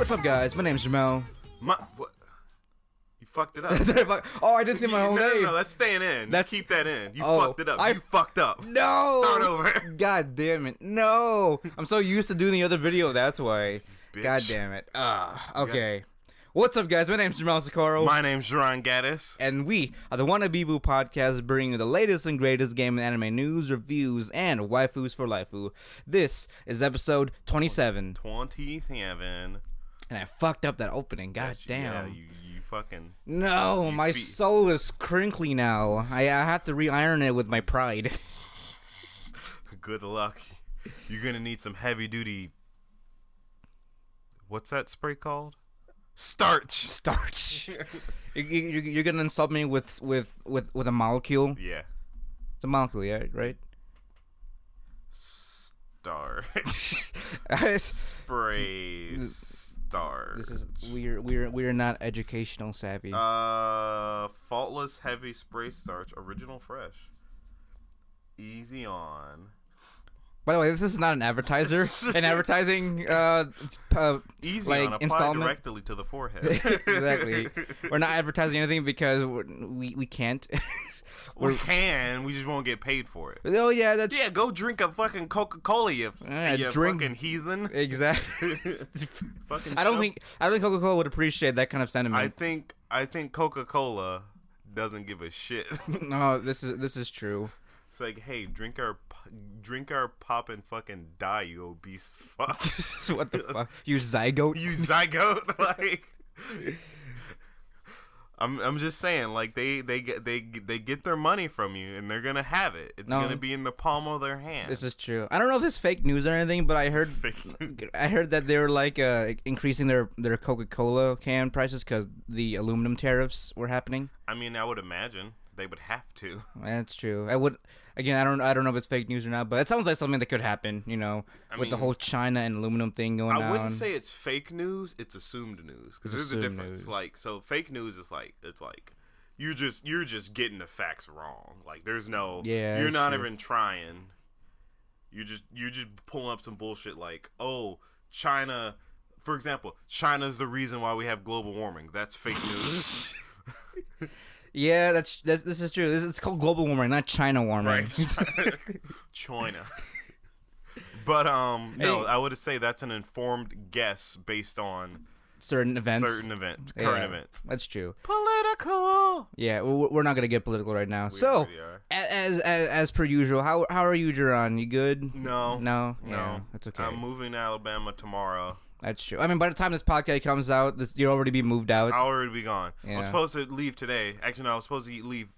What's up, guys? My name's Jomel. What? You fucked it up. Oh, I didn't say my own name. No, that's staying in. Keep that in. You fucked it up. You fucked up. No. Start over. God damn it. No. I'm so used to doing the other video, that's why. Bitch. God damn it. Okay. What's up, guys? My name's Jomel Socorro. My name's Jarron Gaddis. And we are the Wannabe Boo podcast, bringing you the latest and greatest game and anime news, reviews, and waifus for lifu. This is episode 27. 27. And I fucked up that opening. God damn. Yeah, you fucking... No, my soul is crinkly now. I have to re-iron it with my pride. Good luck. You're gonna need some heavy-duty... What's that spray called? Starch. You're gonna insult me with a molecule? Yeah. It's a molecule, yeah, right? Starch. Spray starch. This is we're not educational savvy. Faultless heavy spray starch, original fresh. Easy on. By the way, this is not an advertiser. An advertising easy like on, apply installment directly to the forehead. Exactly. We're not advertising anything because we can't. We just won't get paid for it. Oh yeah, go drink a fucking Coca-Cola, you fucking heathen. Exactly. Fucking I don't think Coca-Cola would appreciate that kind of sentiment. I think Coca-Cola doesn't give a shit. No, this is true. It's like, hey, drink our pop and fucking die, you obese fuck. What the fuck? You zygote? Like, I'm just saying, like, they get their money from you, and they're gonna have it. It's gonna be in the palm of their hand. This is true. I don't know if it's fake news or anything, but I heard that they were like increasing their Coca-Cola can prices because the aluminum tariffs were happening. I mean, I would imagine they would have to. That's true. I don't know if it's fake news or not, but it sounds like something that could happen, with the whole China and aluminum thing going on. I wouldn't say it's fake news, it's assumed news, because there's a difference. Like, so fake news is like, it's like you're just getting the facts wrong. Like, there's no, you're not even trying. You're just pulling up some bullshit like, oh, China, for example, China's the reason why we have global warming. That's fake news. Yeah, this is true. It's called global warming, not China warming. Right. China. But no, I would say that's an informed guess based on certain events, current events. That's true. Political. Yeah, we're not gonna get political right now. So, as per usual, how are you, Jarron? You good? No. Yeah, that's okay. I'm moving to Alabama tomorrow. That's true. I mean, by the time this podcast comes out, you'll already be moved out. I'll already be gone. Yeah. I was supposed to leave today. Actually, no, I was supposed to leave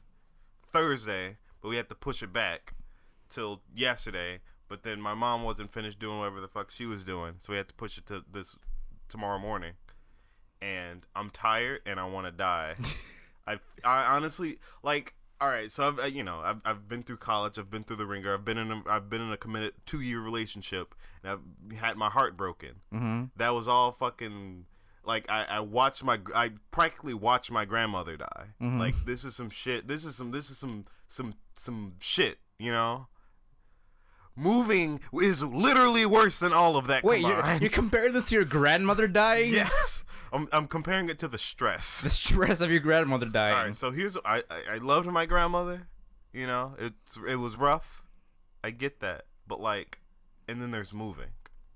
Thursday, but we had to push it back till yesterday. But then my mom wasn't finished doing whatever the fuck she was doing, so we had to push it to tomorrow morning. And I'm tired and I want to die. I honestly, like, all right. So I've been through college. I've been through the ringer. I've been in a committed 2-year relationship, and I've had my heart broken. Mm-hmm. That was all fucking. Like, I practically watched my grandmother die. Mm-hmm. Like, this is some shit. This is some shit. Moving is literally worse than all of that. Wait, you're comparing this to your grandmother dying? Yes, I'm comparing it to the stress. The stress of your grandmother dying. All right, so here's I loved my grandmother. It was rough. I get that, but like, and then there's moving.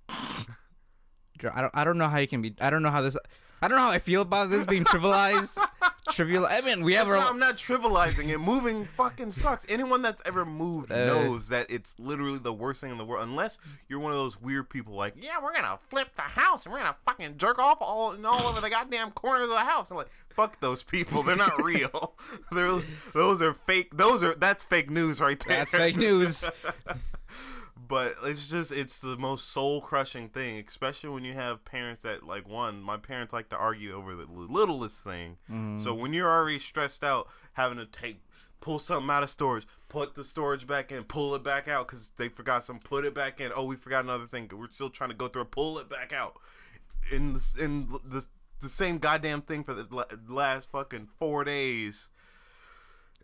I don't know how you can be. I don't know how I feel about this being trivialized. I mean, I'm not trivializing it. Moving fucking sucks. Anyone that's ever moved knows that it's literally the worst thing in the world. Unless you're one of those weird people like, yeah, we're gonna flip the house and we're gonna fucking jerk off all over the goddamn corners of the house. I'm like, fuck those people. They're not real. Those are fake. That's fake news right there. That's fake news. But it's the most soul-crushing thing, especially when you have parents that, like, my parents like to argue over the littlest thing. Mm. So when you're already stressed out, having to pull something out of storage, put the storage back in, pull it back out because they forgot something, put it back in. Oh, we forgot another thing. We're still trying to go through it, pull it back out. In the same goddamn thing for the last fucking 4 days.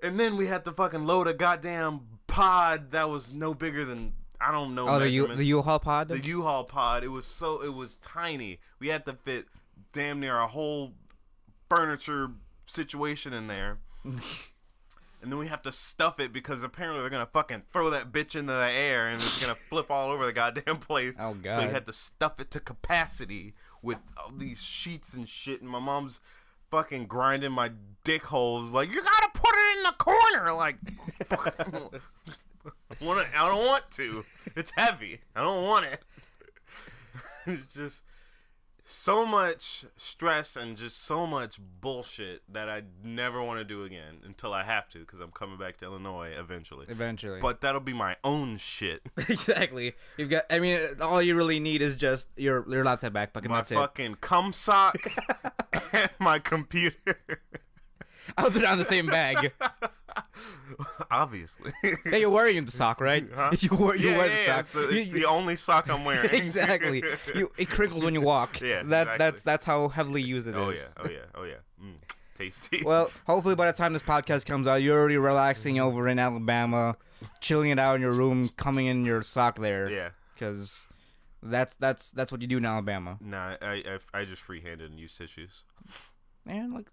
And then we had to fucking load a goddamn pod that was no bigger than I don't know. Oh, the U-Haul pod? The U-Haul pod. It was tiny. We had to fit damn near a whole furniture situation in there. And then we have to stuff it because apparently they're going to fucking throw that bitch into the air and it's going to flip all over the goddamn place. Oh, God. So you had to stuff it to capacity with all these sheets and shit. And my mom's fucking grinding my dick holes like, you got to put it in the corner. Like, I don't want to. It's heavy. I don't want it. It's just so much stress and just so much bullshit that I never want to do again until I have to because I'm coming back to Illinois eventually. But that'll be my own shit. Exactly. You've got. I mean, all you really need is just your laptop backpack, and that's it. My fucking cum sock and my computer. I'll put it on the same bag. Obviously. Yeah, you're wearing the sock, right? Huh? You wear the sock. It's the only sock I'm wearing. Exactly. It crinkles when you walk. Yeah, exactly. That's how heavily used it is. Oh yeah. Tasty. Well, hopefully by the time this podcast comes out, you're already relaxing over in Alabama, chilling it out in your room, coming in your sock there. Yeah. Because that's what you do in Alabama. Nah, I just free-handed and used tissues. And like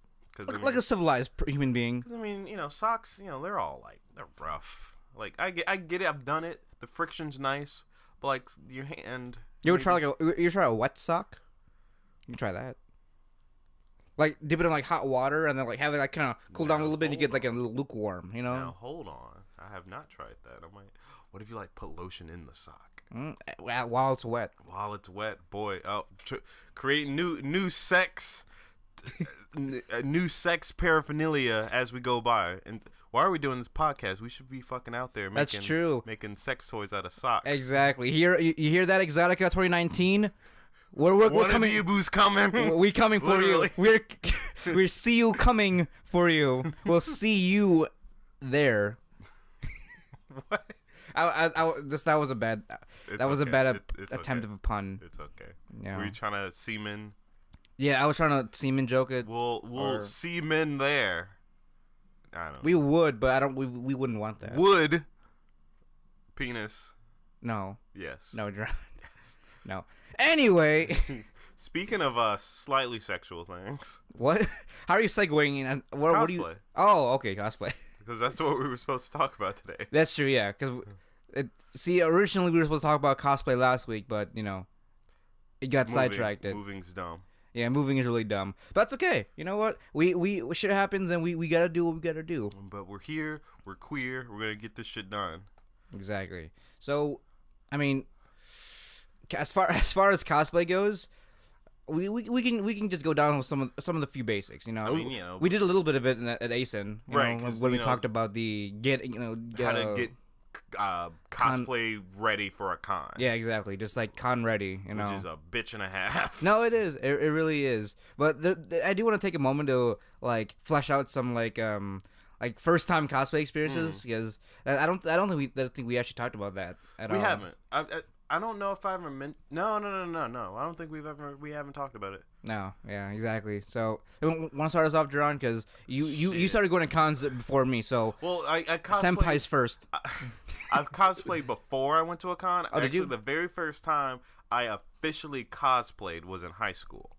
a civilized human being. Because, I mean, socks, they're all, they're rough. Like, I get it. I've done it. The friction's nice. But, like, your hand... You ever try, a wet sock? You can try that. Like, dip it in, hot water and then, have it, kind of cool down a little bit and you get, a little lukewarm, Now, hold on. I have not tried that. I'm like, what if you, put lotion in the sock? While it's wet. While it's wet, boy. Create new sex... new sex paraphernalia as we go by. And why are we doing this podcast? We should be fucking out there making sex toys out of socks. Exactly. You hear that, Exotica 2019? We're coming. You boo's coming. We coming for you. We see you coming for you. We'll see you there. What? That was a bad. That was a bad attempt of a pun. It's okay. Yeah. Were you trying to semen? Yeah, I was trying to semen joke it. We'll see men there. I don't know. We would, but I don't. We wouldn't want that. Would. Penis. No. Yes. No, John. Yes. No. Anyway. Speaking of slightly sexual things. What? How are you segueing in? Cosplay. What do you? Oh, okay, cosplay. Because that's what we were supposed to talk about today. That's true. Yeah. Because originally we were supposed to talk about cosplay last week, but it got sidetracked. Moving's dumb. Yeah, moving is really dumb. But that's okay. You know what? We shit happens and we gotta do what we gotta do. But we're here, we're queer, we're gonna get this shit done. Exactly. So, I mean, as far as cosplay goes, we can just go down with some of the few basics. We did a little bit of it at ASIN, right? When we talked about the how to get cosplay ready for a con. Yeah, exactly. Just con ready, which is a bitch and a half. No, it is. It really is. But I do want to take a moment to flesh out some first time cosplay experiences because I don't think we actually talked about that at all. We haven't. I don't know if I ever meant. No. I don't think we haven't talked about it. No. Yeah. Exactly. So, want to start us off, Jarron? Because you started going to cons before me. So, well, I cosplayed, senpai's first. I've cosplayed before I went to a con. Oh, did you? The very first time I officially cosplayed was in high school.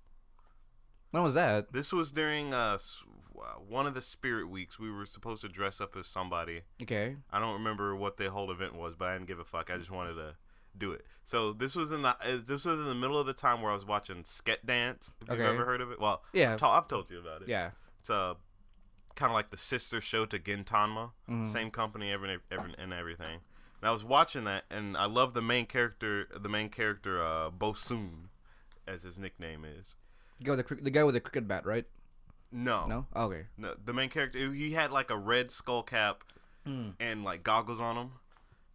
When was that? This was during one of the spirit weeks. We were supposed to dress up as somebody. Okay. I don't remember what the whole event was, but I didn't give a fuck. I just wanted to do it. So this was in the middle of the time where I was watching Sket Dance. If you've ever heard of it, well, yeah, I've told you about it. Yeah, it's kind of like the sister show to Gintama, same company, and everything. And I was watching that, and I love the main character, Bosun, as his nickname is. The guy with the cricket bat, right? No. Oh, okay. No, the main character, he had a red skull cap and goggles on him,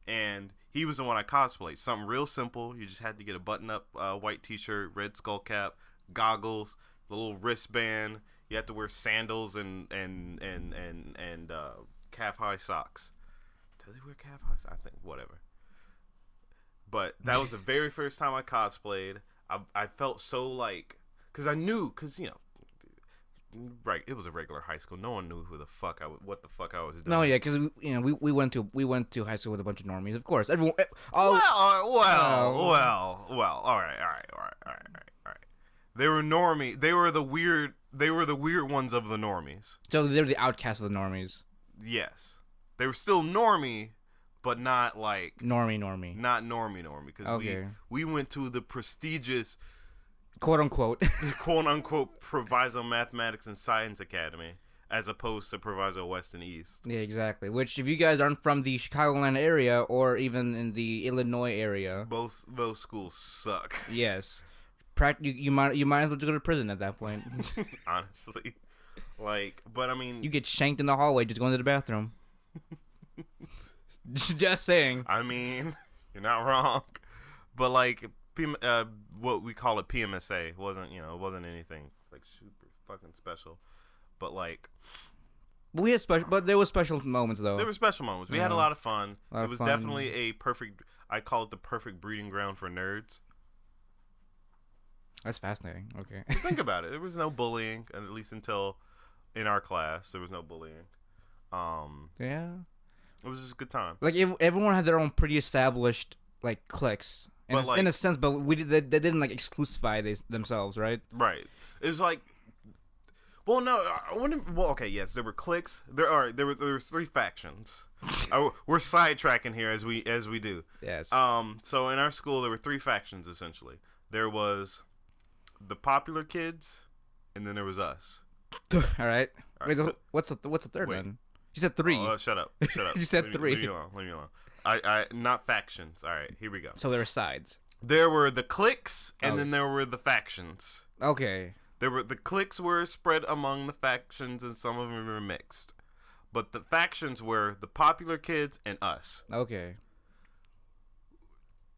and he was the one I cosplayed. Something real simple. You just had to get a button-up white T-shirt, red skull cap, goggles, the little wristband. You had to wear sandals and calf-high socks. Does he wear calf-high socks? I think whatever. But that was the very first time I cosplayed. I felt so because I knew, right, it was a regular high school. No one knew what the fuck I was doing. No, yeah, because we went to high school with a bunch of normies. Of course, everyone. Well. All right. They were normie. They were the weird ones of the normies. So they were the outcasts of the normies. Yes. They were still normie, but not like normie. Not normie because we went to the prestigious quote unquote Proviso Mathematics and Science Academy as opposed to Proviso West and East. Yeah, exactly. Which if you guys aren't from the Chicagoland area or even in the Illinois area, both those schools suck. Yes. You might as well go to prison at that point. Honestly. But I mean, you get shanked in the hallway just going to the bathroom. Just saying. I mean, you're not wrong. But what we call it PMSA wasn't anything like super fucking special. But but there was special moments though. There were special moments. We had a lot of fun. It was definitely I call it the perfect breeding ground for nerds. That's fascinating. Okay. Think about it. There was no bullying, at least until in our class there was no bullying. Yeah. It was just a good time. Everyone had their own pretty established cliques, in a sense, but they didn't exclusify themselves, right? Right. It was like, well, no, okay, yes, there were cliques. There were 3 factions. We're sidetracking here as we do. Yes. So in our school there were 3 factions essentially. There was the popular kids, and then there was us. All right. Wait, so, what's the third one? You said 3. Oh, shut up. You said 3. Leave me alone. I not factions. All right, here we go. So there were sides. There were the cliques, and then there were the factions. Okay. The cliques were spread among the factions, and some of them were mixed. But the factions were the popular kids and us. Okay.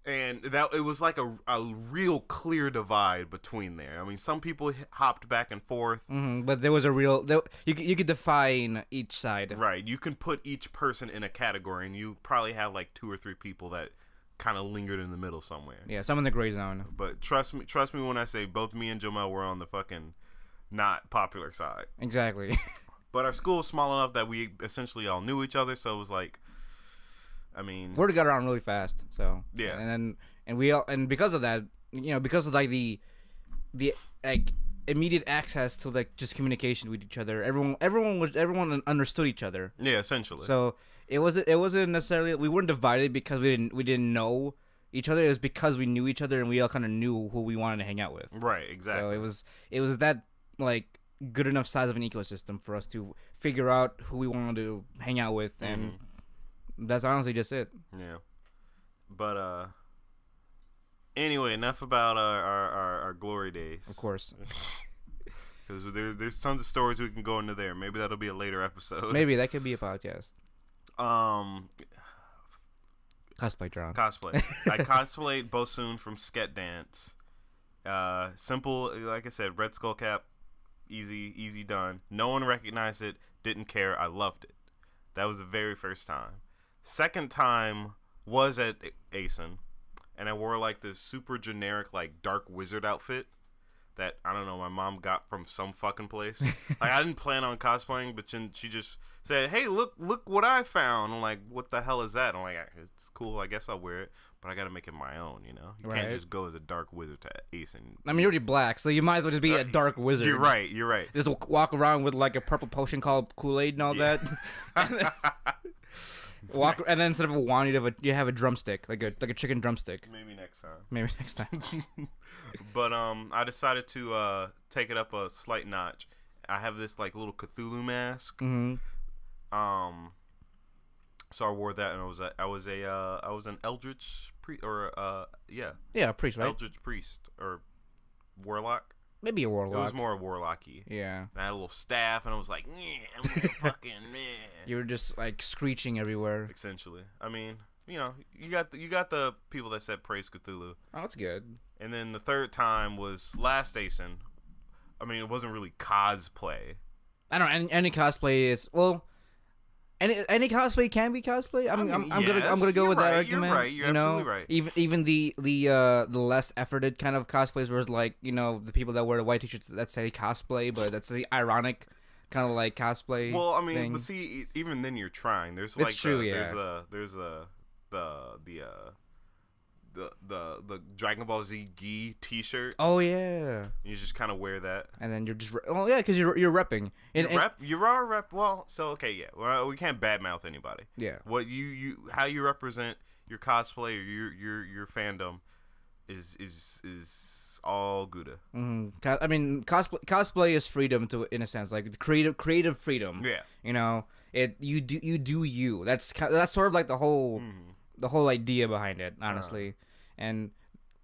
And it was like a real clear divide between there. I mean, some people hopped back and forth. Mm-hmm, but there was you could define each side. Right. You can put each person in a category, and you probably have 2 or 3 people that kind of lingered in the middle somewhere. Yeah, some in the gray zone. But trust me when I say both me and Jomel were on the fucking not popular side. Exactly. But our school was small enough that we essentially all knew each other, so it was I mean, word got around really fast. So yeah, and because of that, because of the immediate access to just communication with each other, everyone understood each other. Yeah, essentially. So it wasn't necessarily we weren't divided because we didn't know each other. It was because we knew each other and we all kind of knew who we wanted to hang out with. Right. Exactly. So it was that good enough size of an ecosystem for us to figure out who we wanted to hang out with and. That's honestly just it. Yeah. But anyway, enough about our glory days. Of course. Because there's tons of stories we can go into there. Maybe that'll be a later episode. Maybe that could be a podcast. Cosplay, Jarron. Cosplay. I cosplayed Bosun from Sket Dance. Simple, like I said, red skull cap, easy done. No one recognized it, didn't care. I loved it. That was the very first time. Second time was at ASIN, and I wore this super generic dark wizard outfit that I don't know my mom got from some fucking place. I didn't plan on cosplaying, but then she just said, "Hey, look what I found." I'm like, "What the hell is that?" I'm like, "It's cool. I guess I'll wear it, but I gotta make it my own. You can't just go as a dark wizard to ASIN." I mean, you're already black, so you might as well just be a dark wizard. You're right. Just walk around with a purple potion called Kool-Aid and all that. And then instead of a wand, you have a drumstick, like a chicken drumstick. Maybe next time. But I decided to take it up a slight notch. I have this little Cthulhu mask. Mm-hmm. So I wore that, and I was an eldritch priest, or priest, right? Eldritch priest or warlock. Maybe a warlock. It was more warlocky. Yeah. And I had a little staff, and I was like, "Yeah, I'm gonna fucking man." You were just screeching everywhere. Essentially, I mean, you got the people that said praise Cthulhu. Oh, that's good. And then the third time was last ASIN. I mean, it wasn't really cosplay. I don't know. Any cosplay is Any cosplay can be cosplay. I'm gonna go with that argument. You're right. You're absolutely right. Even the less efforted kind of cosplays, where it's the people that wear the white t-shirts that say cosplay, but that's the ironic kind of cosplay. Well, I mean, thing. But see, even then you're trying. There's it's true, there's the the Dragon Ball Z gi T-shirt. Oh yeah. You just kind of wear that, and then you're just because you're repping. You are rep. Well, so okay, yeah. Well, we can't badmouth anybody. Yeah. What how you represent your cosplay or your fandom is all Gouda. I mean, cosplay is freedom in a sense, like creative freedom. Yeah. You know, you do you. That's sort of like the whole idea behind it, honestly. And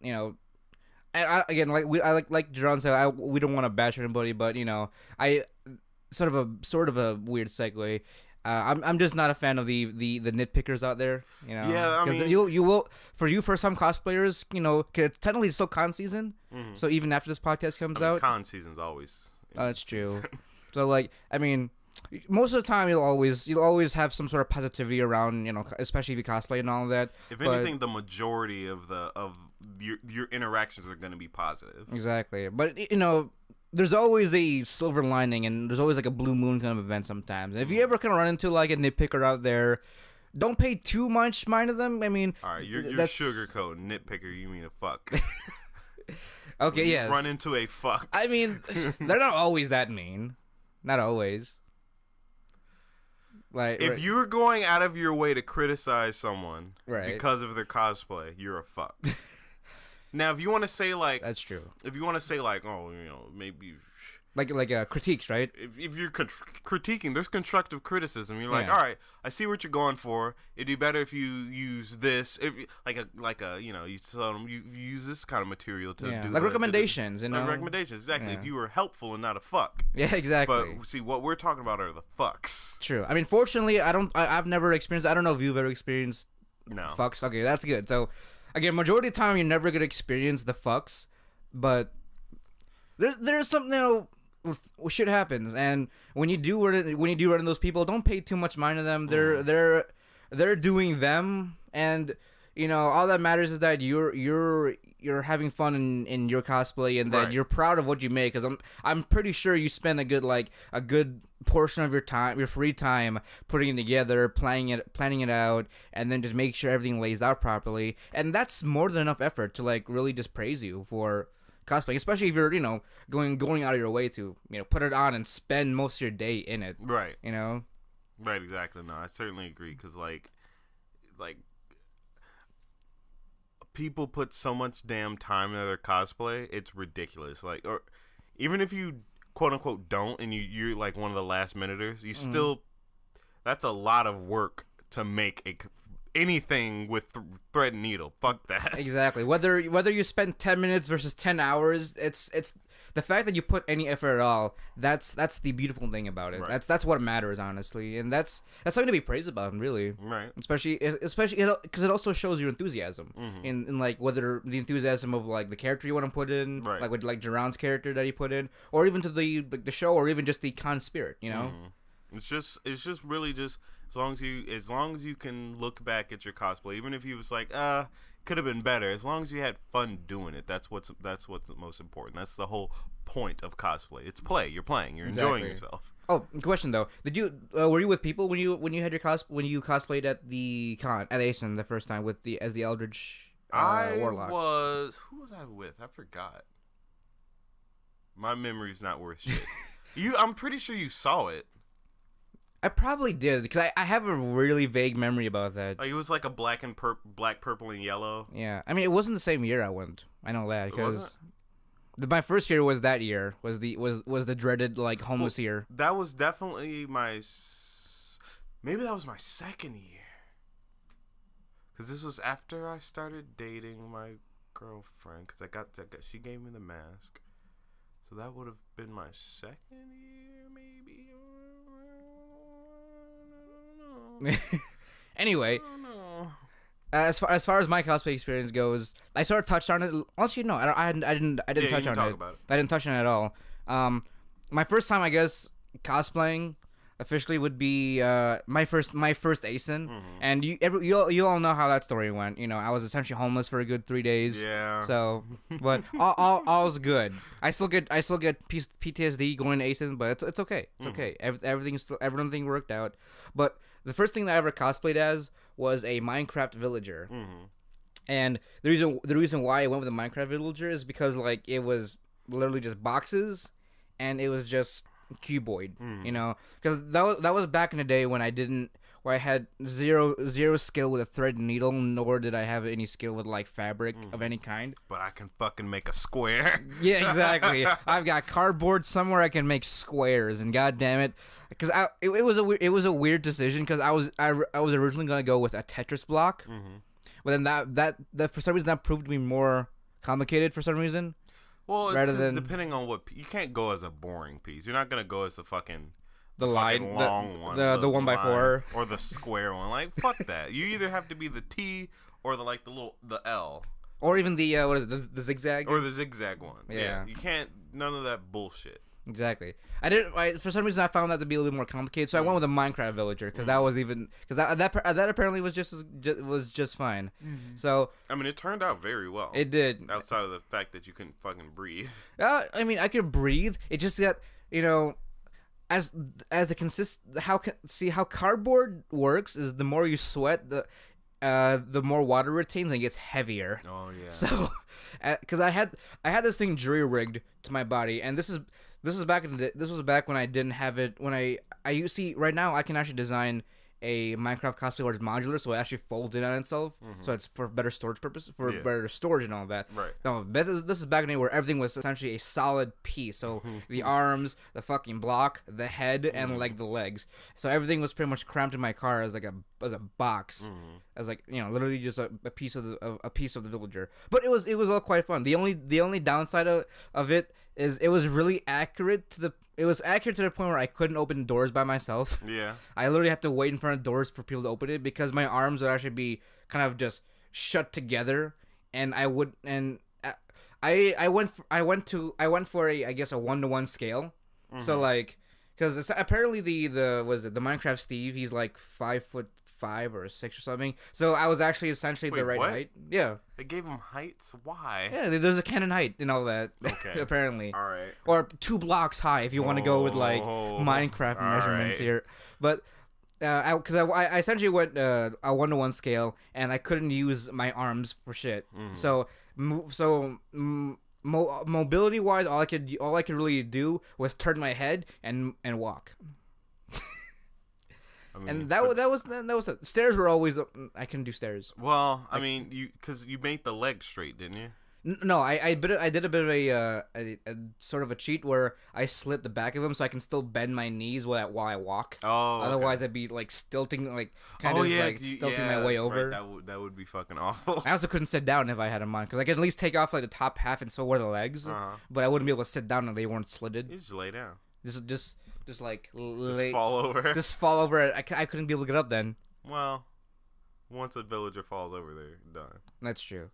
you know, and again, like Jarron said, we don't want to bash anybody, but you know, I sort of a weird segue. I'm just not a fan of the nitpickers out there, you know. Yeah, I mean, you will for some cosplayers, you know, 'cause it's technically still con season. So even after this podcast comes out, con season's always. That's true. So like, I mean, most of the time you'll always have some sort of positivity around, you know, especially if you cosplay and all of that. If anything, the majority of your interactions are going to be positive. Exactly, but you know, there's always a silver lining, and there's always like a blue moon kind of event sometimes. And if you ever kind of run into like a nitpicker out there, don't pay too much mind to them. I mean, all right, you're sugarcoating nitpicker. You mean a fuck? Okay, yes. Run into a fuck. I mean, they're not always that mean. Not always. Like, if you're going out of your way to criticize someone because of their cosplay, you're a fuck. Now, if you want to say like that's true. If you want to say like, oh, you know, maybe like critiques, right? If you're critiquing, there's constructive criticism. You're like, all right, I see what you're going for. It'd be better if you use this, if like a you know, you tell them you use this kind of material to do like recommendations, you know, like recommendations exactly. If you were helpful and not a fuck. Yeah, exactly. But see, what we're talking about are the fucks. True. I mean, fortunately, I've never experienced. I don't know if you've ever experienced fucks. Okay, that's good. So, again, majority of the time, you're never gonna experience the fucks, but there's something, you know. Shit happens, and when you do run into those people, don't pay too much mind to them. They're doing them, and you know, all that matters is that you're having fun in your cosplay, and that you're proud of what you make. Because I'm pretty sure you spend a good portion of your time, your free time, putting it together, planning it out, and then just make sure everything lays out properly. And that's more than enough effort to like really just praise you for cosplay, especially if you're, you know, going out of your way to, you know, put it on and spend most of your day in it. Right. You know? Right, exactly. No, I certainly agree, because, like, people put so much damn time into their cosplay, it's ridiculous. Like, or even if you, quote-unquote, don't, and you're, like, one of the last-minuters, you still, that's a lot of work to make anything with thread and needle. Fuck that. Exactly. Whether you spend 10 minutes versus 10 hours, it's the fact that you put any effort at all. That's the beautiful thing about it. Right. That's what matters, honestly, and that's something to be praised about, really. Right. Especially because it also shows your enthusiasm in like whether the enthusiasm of like the character you want to put in, like with like Jarron's character that he put in, or even to the show, or even just the con spirit. You know. It's just really just as long as you can look back at your cosplay, even if you was like, could have been better. As long as you had fun doing it, that's what's the most important. That's the whole point of cosplay. It's play. You're playing. You're enjoying yourself. Oh, question though, did you were you with people when you had your when you cosplayed at the con at ASIN the first time as the Eldritch Warlock? Who was I with? I forgot. My memory's not worth shit. I'm pretty sure you saw it. I probably did, because I have a really vague memory about that. Like, it was like a black, purple, and yellow. Yeah, I mean, it wasn't the same year I went. I know that, because my first year was that year. Was the dreaded like homeless year. That was definitely maybe that was my second year, because this was after I started dating my girlfriend. Because she gave me the mask, so that would have been my second year, maybe. Anyway, as far as my cosplay experience goes, I sort of touched on it. Actually, no, I didn't touch on it. I didn't touch on it at all. My first time, I guess, cosplaying officially would be my first ASIN, and you all know how that story went. You know, I was essentially homeless for a good 3 days. Yeah. So, but all's good. I still get PTSD going to ASIN, but it's okay. It's okay. Everything worked out. But the first thing that I ever cosplayed as was a Minecraft villager. And the reason why I went with the Minecraft villager is because like it was literally just boxes, and it was just cuboid, you know, because that was back in the day when I had zero skill with a thread and needle, nor did I have any skill with like fabric of any kind. But I can fucking make a square. Yeah, exactly. I've got cardboard somewhere I can make squares, and god damn it, because it was a weird decision because I was originally gonna go with a Tetris block, but then that for some reason that proved to be more complicated for some reason. Well, it's depending on what you can't go as a boring piece. You're not gonna go as a fucking long one, the 1x4 or the square one. Like fuck that. You either have to be the T or the L, or even the what is it, the zigzag or the zigzag one. Yeah, you can't. None of that bullshit. Exactly. For some reason I found that to be a little more complicated, so I went with a Minecraft villager because that apparently was just fine. So I mean, it turned out very well. It did. Outside of the fact that you couldn't fucking breathe. I mean, I could breathe. It just got, you know, as how cardboard works is the more you sweat, the more water retains and it gets heavier. Oh yeah. So, because I had this thing jury rigged to my body, and this was back when I didn't have it. When I see right now I can actually design a Minecraft cosplay where it's modular, so it actually folds in on itself, so it's for better storage purpose, better storage and all that. Right. No, this is back in the day where everything was essentially a solid piece. So the arms, the fucking block, the head, and like the legs. So everything was pretty much cramped in my car as a box, as like, you know, literally just a piece of the villager. But it was all quite fun. The only downside of it is it was really accurate to the point where I couldn't open doors by myself. Yeah. I literally had to wait in front of doors for people to open it because my arms would actually be kind of just shut together, and I went for a 1-to-1 scale. So like, because apparently the Minecraft Steve, he's like 5'5" or 6 or something. So I was actually essentially the right height. Yeah. They gave him heights? Why? Yeah, there's a canon height and all that. Okay. Apparently. All right. Or 2 blocks high if you want to go with like Minecraft measurements here. But because I essentially went a 1-to-1 scale, and I couldn't use my arms for shit. So mobility wise, all I could really do was turn my head and walk. I mean, and that was it. Stairs were always I couldn't do stairs. Well, I mean, because you made the legs straight, didn't you? No, I did a bit of a sort of a cheat where I slit the back of them so I can still bend my knees while I walk. Oh, otherwise I'd be like stilting, like stilting my way over. Right. That would be fucking awful. I also couldn't sit down if I had them on because I could at least take off like the top half and still wear the legs, but I wouldn't be able to sit down if they weren't slitted. You just lay down. Just fall over. Just fall over. I couldn't be able to get up then. Well, once a villager falls over, they're done. That's true.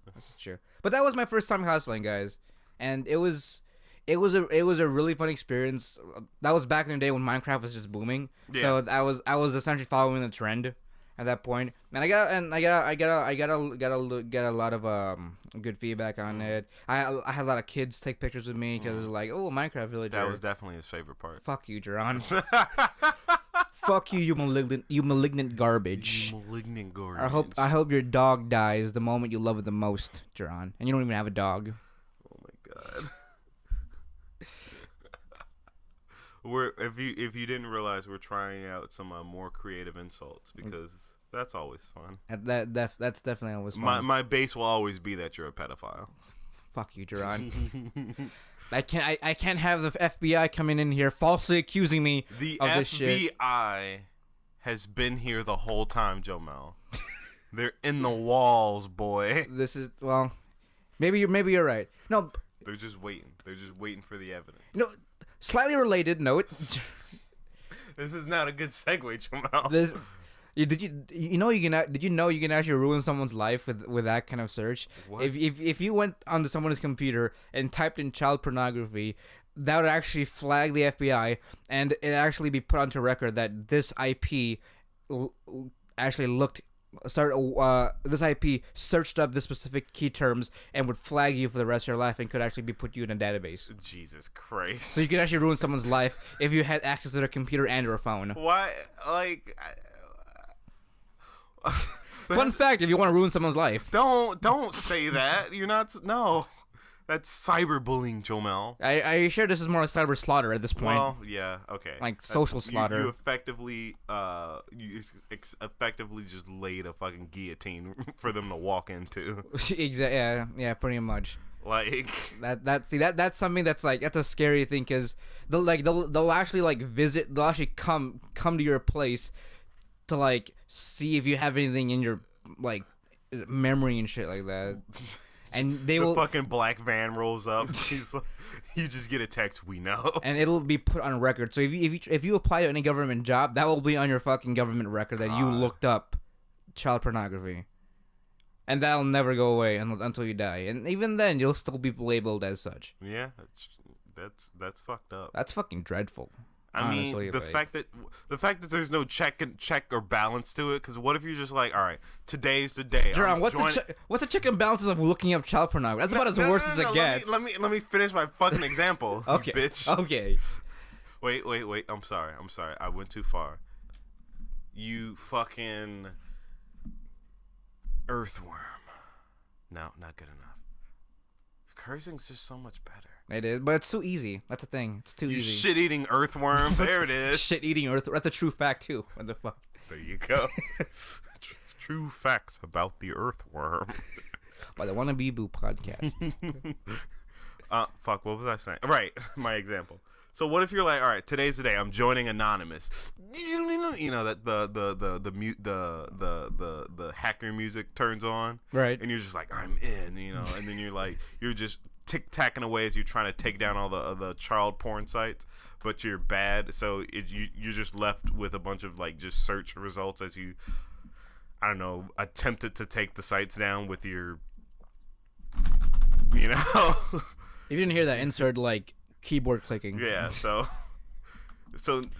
But that was my first time cosplaying, guys, and it was a really fun experience. That was back in the day when Minecraft was just booming. Yeah. So I was essentially following the trend at that point, and I got a lot of good feedback on it. I had a lot of kids take pictures with me because like, oh, Minecraft villager. That was definitely his favorite part. Fuck you, Jarron. Fuck you, you malignant garbage. You malignant garbage. I hope your dog dies the moment you love it the most, Jarron. And you don't even have a dog. Oh my god. If you didn't realize, we're trying out some more creative insults because that's always fun. That's definitely always fun. My base will always be that you're a pedophile. Fuck you, Jarron. I can't have the FBI coming in here falsely accusing me of this shit. The FBI has been here the whole time, Jomel. They're in the walls, boy. This is, well, maybe you're right. No, they're just waiting. They're just waiting for the evidence. No, slightly related. No, this is not a good segue, Jomel. Did you know you can actually ruin someone's life with that kind of search? What? If you went onto someone's computer and typed in child pornography, that would actually flag the FBI, and it actually be put onto record that this IP actually this IP searched up the specific key terms and would flag you for the rest of your life and could actually be put you in a database. Jesus Christ! So you could actually ruin someone's life if you had access to their computer and or phone. Why? Like. Fun fact: if you want to ruin someone's life, don't say that. You're not. No, that's cyberbullying, Jomel. Are you sure this is more like cyber slaughter at this point? Well, yeah, okay. Like social slaughter. You effectively, effectively just laid a fucking guillotine for them to walk into. Exactly. Yeah, pretty much. Like that's something that's like that's a scary thing because they'll actually like visit. They'll actually come to your place to like see if you have anything in your like memory and shit like that. And they will fucking black van rolls up. He's like, you just get a text. We know, and it'll be put on record. So if you apply to any government job, that will be on your fucking government record that you looked up child pornography, and that'll never go away until you die. And even then, you'll still be labeled as such. Yeah, that's fucked up. That's fucking dreadful. I mean, honestly, the fact that there's no check or balance to it. Because what if you're just like, all right, today's the day. Jarron, what's the check and balances of looking up child pornography? That's about as worse as it gets. Let me finish my fucking example. Okay, you bitch. Okay. Wait. I'm sorry. I went too far. You fucking earthworm. No, not good enough. Cursing's just so much better. It is, but it's too easy. That's the thing. It's too easy. Shit-eating earthworm. There it is. Shit-eating earthworm. That's a true fact too. What the fuck? There you go. True facts about the earthworm. By the Wannabe Boo podcast. Fuck. What was I saying? Right. My example. So what if you're like, all right, today's the day. I'm joining Anonymous. You know that the hacker music turns on, right? And you're just like, I'm in, you know. And then you're just tick-tacking away as you're trying to take down all the child porn sites, but you're bad. So you're just left with a bunch of like just search results as you, I don't know, attempted to take the sites down with your, you know. If you didn't hear that, insert like keyboard clicking. Yeah, so then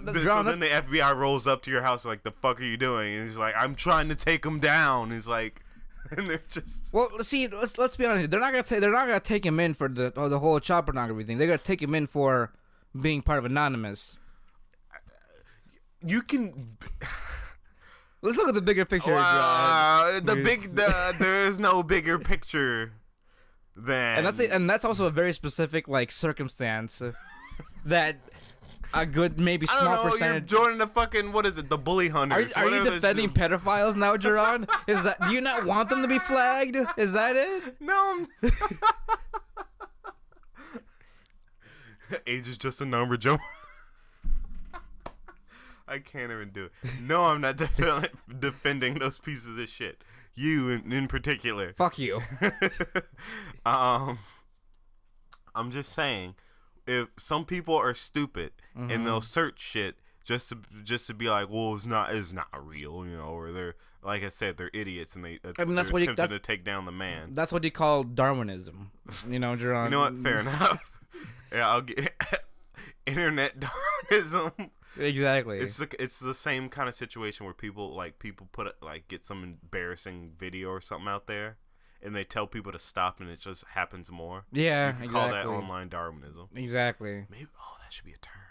the FBI rolls up to your house like, the fuck are you doing? And he's like, I'm trying to take him down. He's like, and they're just, well, see, let's be honest. They're not gonna take him in for the whole child pornography thing. They're gonna take him in for being part of Anonymous. You can. Let's look at the bigger picture. There is no bigger picture. And that's also a very specific like circumstance that a good maybe small percentage. You're joining the fucking, what is it, the bully hunters? Are you defending pedophiles now, Jarron? Is that, do you not want them to be flagged? Is that it? No. Age is just a number, Joe. I can't even do it. No, I'm not defending those pieces of shit. You in particular. Fuck you. I'm just saying, if some people are stupid and they'll search shit just to be like, well, it's not real, you know, or they're, like I said, they're idiots and they're attempting to take down the man. That's what you call Darwinism, you know, Jarron. You know what? Fair enough. Yeah, I'll get internet Darwinism. Exactly. It's the same kind of situation where people get some embarrassing video or something out there, and they tell people to stop, and it just happens more. Yeah, you can call that online Darwinism. Exactly. Maybe that should be a term.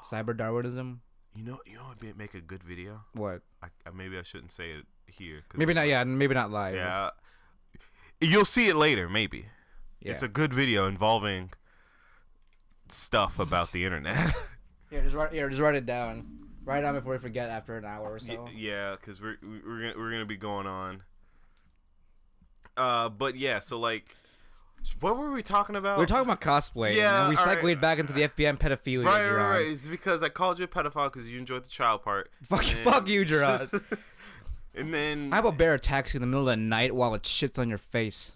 Cyber Darwinism. You know would make a good video. What? Maybe I shouldn't say it here. Maybe not. Yeah, maybe not live. Yeah, you'll see it later. Maybe. Yeah. It's a good video involving stuff about the internet. Just write it down. Write it down before we forget after an hour or so. Yeah, because we're gonna be going on. But yeah, so like, what were we talking about? We were talking about cosplay. Yeah, and we segued back into the FBI and pedophilia. Right. It's because I called you a pedophile because you enjoyed the child part. Fuck you, Jarron. And then how about bear attacks you in the middle of the night while it shits on your face?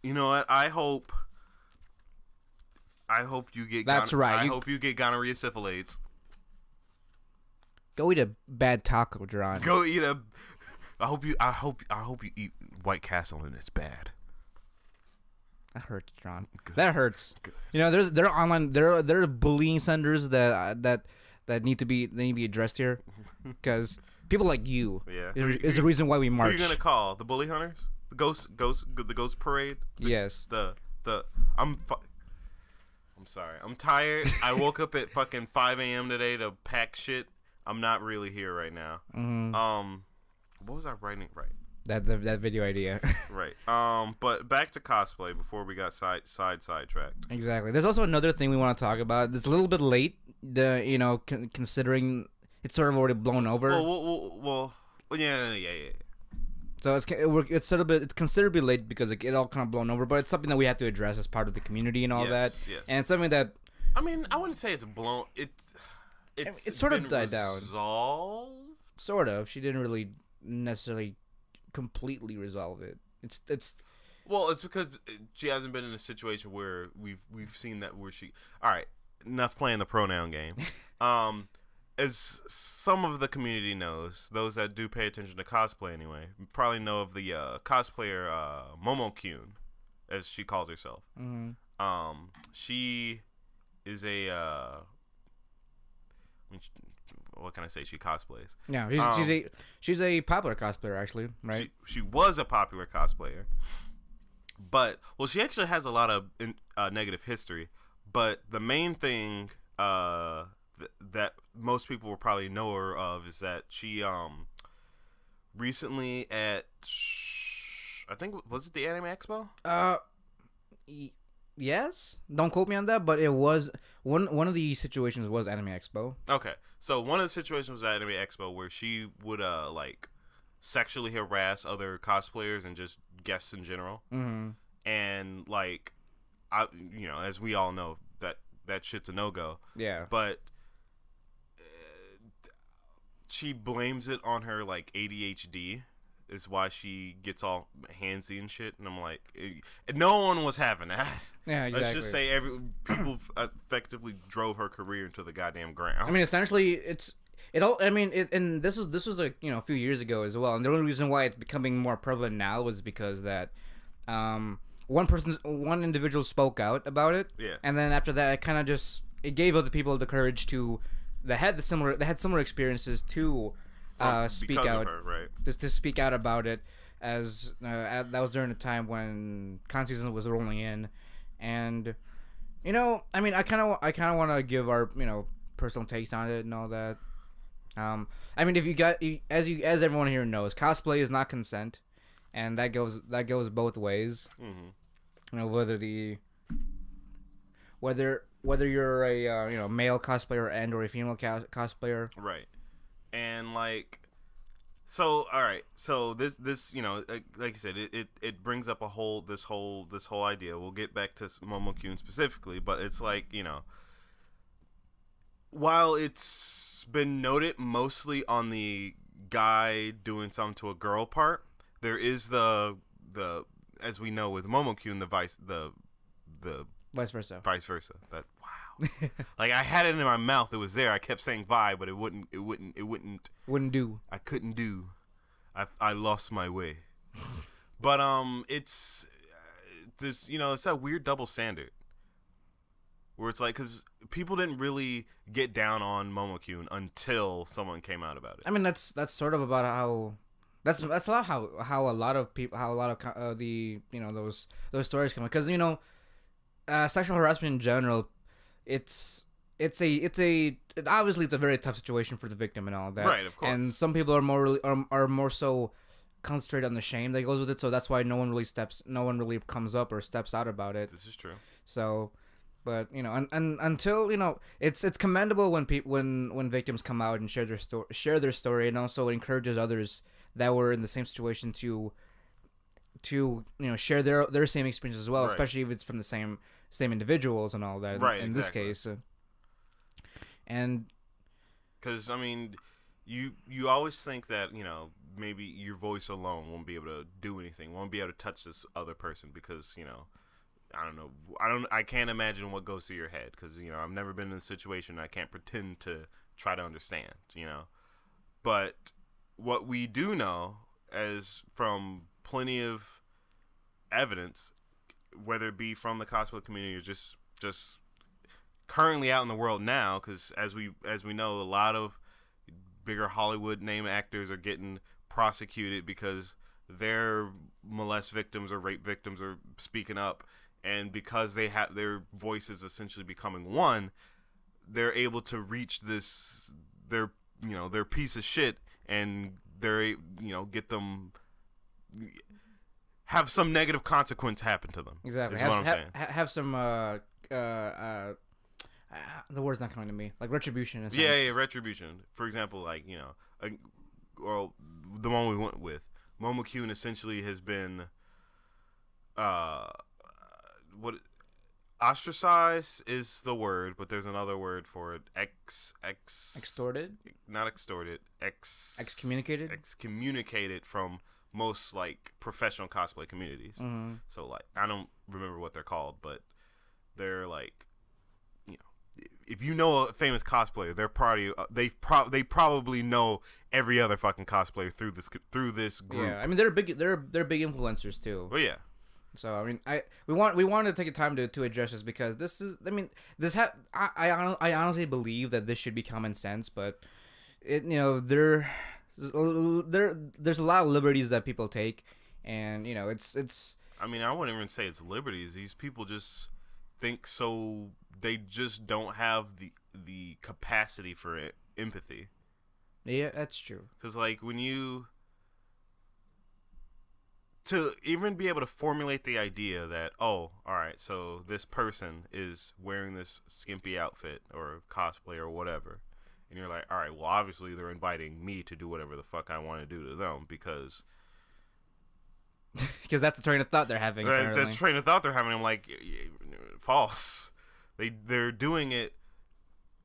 You know what? I hope you get. That's right. I hope you get gonorrhea, syphilis. Go eat a bad taco, Jarron. Go eat a. I hope you eat White Castle and it's bad. That hurts, Jarron. That hurts. Good. You know, there are bullying centers that need to be addressed here, because people like you is the reason why we march. Who are you gonna call? The bully hunters? The ghost parade? Yes. I'm sorry. I'm tired. I woke up at fucking 5 a.m. today to pack shit. I'm not really here right now. Mm-hmm. what was I writing? Right. That video idea. Right. But back to cosplay before we got sidetracked. Exactly. There's also another thing we want to talk about. It's a little bit late. Considering it's sort of already blown over. Well, yeah. So it's considerably late because it all kind of blown over, but it's something that we have to address as part of the community and all that. Yes. And it's something that, I mean, I wouldn't say it's blown. It's sort of died down. Resolved. Sort of. She didn't really necessarily completely resolve it. It's Well, it's because she hasn't been in a situation where we've seen that where she. All right, enough playing the pronoun game. As some of the community knows, those that do pay attention to cosplay anyway, probably know of the cosplayer Momokun, as she calls herself. Mm-hmm. She is what can I say? She cosplays. Yeah, she's a popular cosplayer actually, right? She was a popular cosplayer, but she actually has a lot of negative history. But the main thing that most people will probably know her of is that she recently at I think was it the Anime Expo? Yes. Don't quote me on that, but it was one of the situations was Anime Expo. Okay, so one of the situations was at Anime Expo where she would like sexually harass other cosplayers and just guests in general. Mm-hmm. And like, as we all know, that shit's a no-go. Yeah. But she blames it on her like ADHD is why she gets all handsy and shit, and I'm like, no one was having that. Yeah, exactly. Let's just say people effectively drove her career into the goddamn ground. I mean, essentially, and this was a a few years ago as well, and the only reason why it's becoming more prevalent now was because that one individual spoke out about it, yeah, and then after that, it gave other people the courage that had similar experiences to speak out, her, right? Just to speak out about it, as that was during the time when con season was rolling in, and I mean, I kind of want to give our personal takes on it and all that. I mean, as everyone here knows, cosplay is not consent, and that goes both ways. Mm-hmm. Whether you're a male cosplayer and or a female cosplayer, right? And like, so all right, so this like you said, it brings up this whole idea. We'll get back to Momokun specifically, but it's like, while it's been noted mostly on the guy doing something to a girl part, there is the as we know with Momokun the vice versa. That wow. Like, I had it in my mouth. It was there. I kept saying "vi," but it wouldn't do. I couldn't do. I lost my way. But it's this. It's that weird double standard where it's like, because people didn't really get down on Momokun until someone came out about it. I mean, that's sort of about how. That's a lot how a lot of people those stories come, because sexual harassment in general, it's obviously it's a very tough situation for the victim and all that. Right, of course. And some people are more so concentrated on the shame that goes with it, so that's why no one really comes up or steps out about it. This is true. So, but until it's commendable when victims come out and share their story, and also encourages others that were in the same situation to share their same experience as well, right. Especially if it's from the same individuals and all that. Right. In exactly. This case, and because I mean, you always think that maybe your voice alone won't be able to do anything, won't be able to touch this other person, because I don't know, I can't imagine what goes through your head, because I've never been in a situation. I can't pretend to try to understand, but what we do know, as from plenty of evidence, whether it be from the cosplay community or just currently out in the world now, because as we know, a lot of bigger Hollywood name actors are getting prosecuted because their molest victims or rape victims are speaking up, and because they have their voices essentially becoming one, they're able to reach their piece of shit and get them, have some negative consequence happen to them. Exactly. Is what I'm saying. Have some the word's not coming to me. Like retribution. Yeah, retribution. For example, like or the one we went with, Momokun essentially has been what ostracized is the word, but there's another word for it. Extorted? Not extorted. Excommunicated from most like professional cosplay communities. Mm-hmm. So like I don't remember what they're called, but they're like, if you know a famous cosplayer, they probably know every other fucking cosplayer through this group. Yeah, I mean they're big influencers too. Well, yeah. So I mean, we want to take a time to address this because this is, I mean, I honestly believe that this should be common sense, but there's a lot of liberties that people take, and it's. I mean, I wouldn't even say it's liberties. These people just think so. They just don't have the capacity for empathy. Yeah, that's true. Because like to even be able to formulate the idea that, oh, all right, so this person is wearing this skimpy outfit or cosplay or whatever, and you're like, all right, well, obviously they're inviting me to do whatever the fuck I want to do to them because that's the train of thought they're having. That's the train of thought they're having. I'm like, false. They're doing it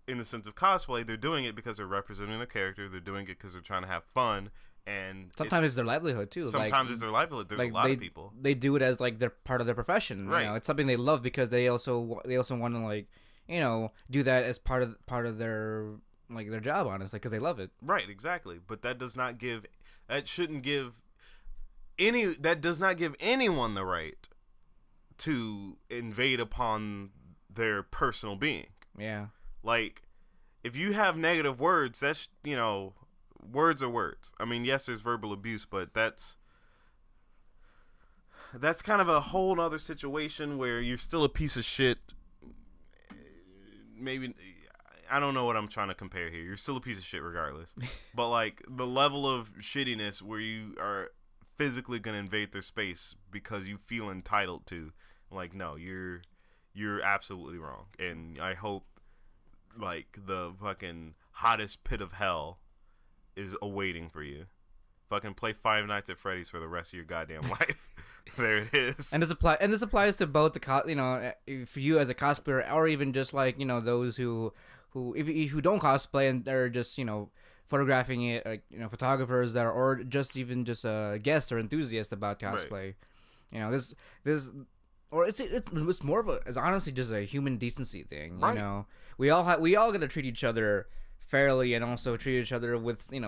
in the sense of cosplay. They're doing it because they're representing their character. They're doing it because they're trying to have fun. And sometimes it's their livelihood too. Sometimes it's their livelihood. There's a lot of people. They do it as like they're part of their profession. Right. It's something they love because they also want to like do that as part of their like their job, honestly, because they love it. Right. Exactly. But that does not give anyone the right to invade upon their personal being. Yeah. Like, if you have negative words, that's words are words. I mean, yes, there's verbal abuse, but that's kind of a whole other situation where you're still a piece of shit. Maybe, I don't know what I'm trying to compare here. You're still a piece of shit regardless. But like the level of shittiness where you are physically gonna invade their space because you feel entitled to, like, no, you're absolutely wrong. And I hope like the fucking hottest pit of hell is awaiting for you. Fucking play Five Nights at Freddy's for the rest of your goddamn life. There it is. And this applies to both the if you as a cosplayer or even just like those who don't cosplay and they're just photographing it, like photographers that are, or just guests or enthusiasts about cosplay. Right. It's more of it's honestly just a human decency thing. Right. We all got to treat each other fairly and also treat each other with a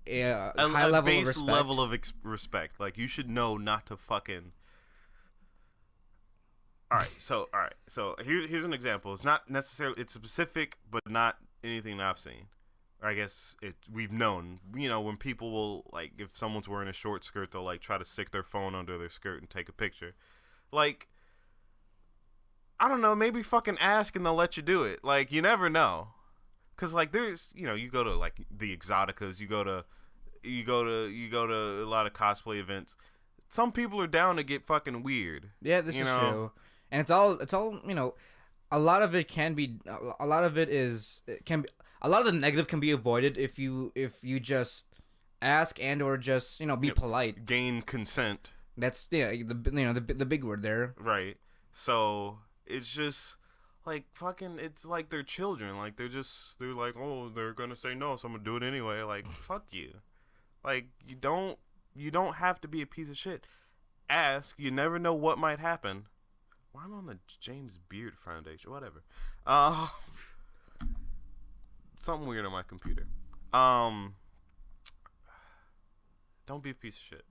high level base of respect. Level of respect. Like, you should know not to fucking. All right. So here's an example. It's not necessarily, it's specific, but not anything that I've seen. I guess we've known. When people will, like, if someone's wearing a short skirt, they'll like try to stick their phone under their skirt and take a picture. Like, I don't know, maybe fucking ask and they'll let you do it. Like, you never know. Cause like there's, you go to like the Exoticas, you go to a lot of cosplay events. Some people are down to get fucking weird. Yeah, this is true. And it's all a lot of it can be, a lot of the negative can be avoided if you just ask and or just be polite. Gain consent. That's the big word there. Right. So it's just like fucking, it's like they're children. Like they're like, oh, they're gonna say no, so I'm gonna do it anyway. Like, fuck you. Like, you don't have to be a piece of shit. Ask. You never know what might happen. Why am I on the James Beard Foundation? Whatever. Something weird on my computer. Don't be a piece of shit.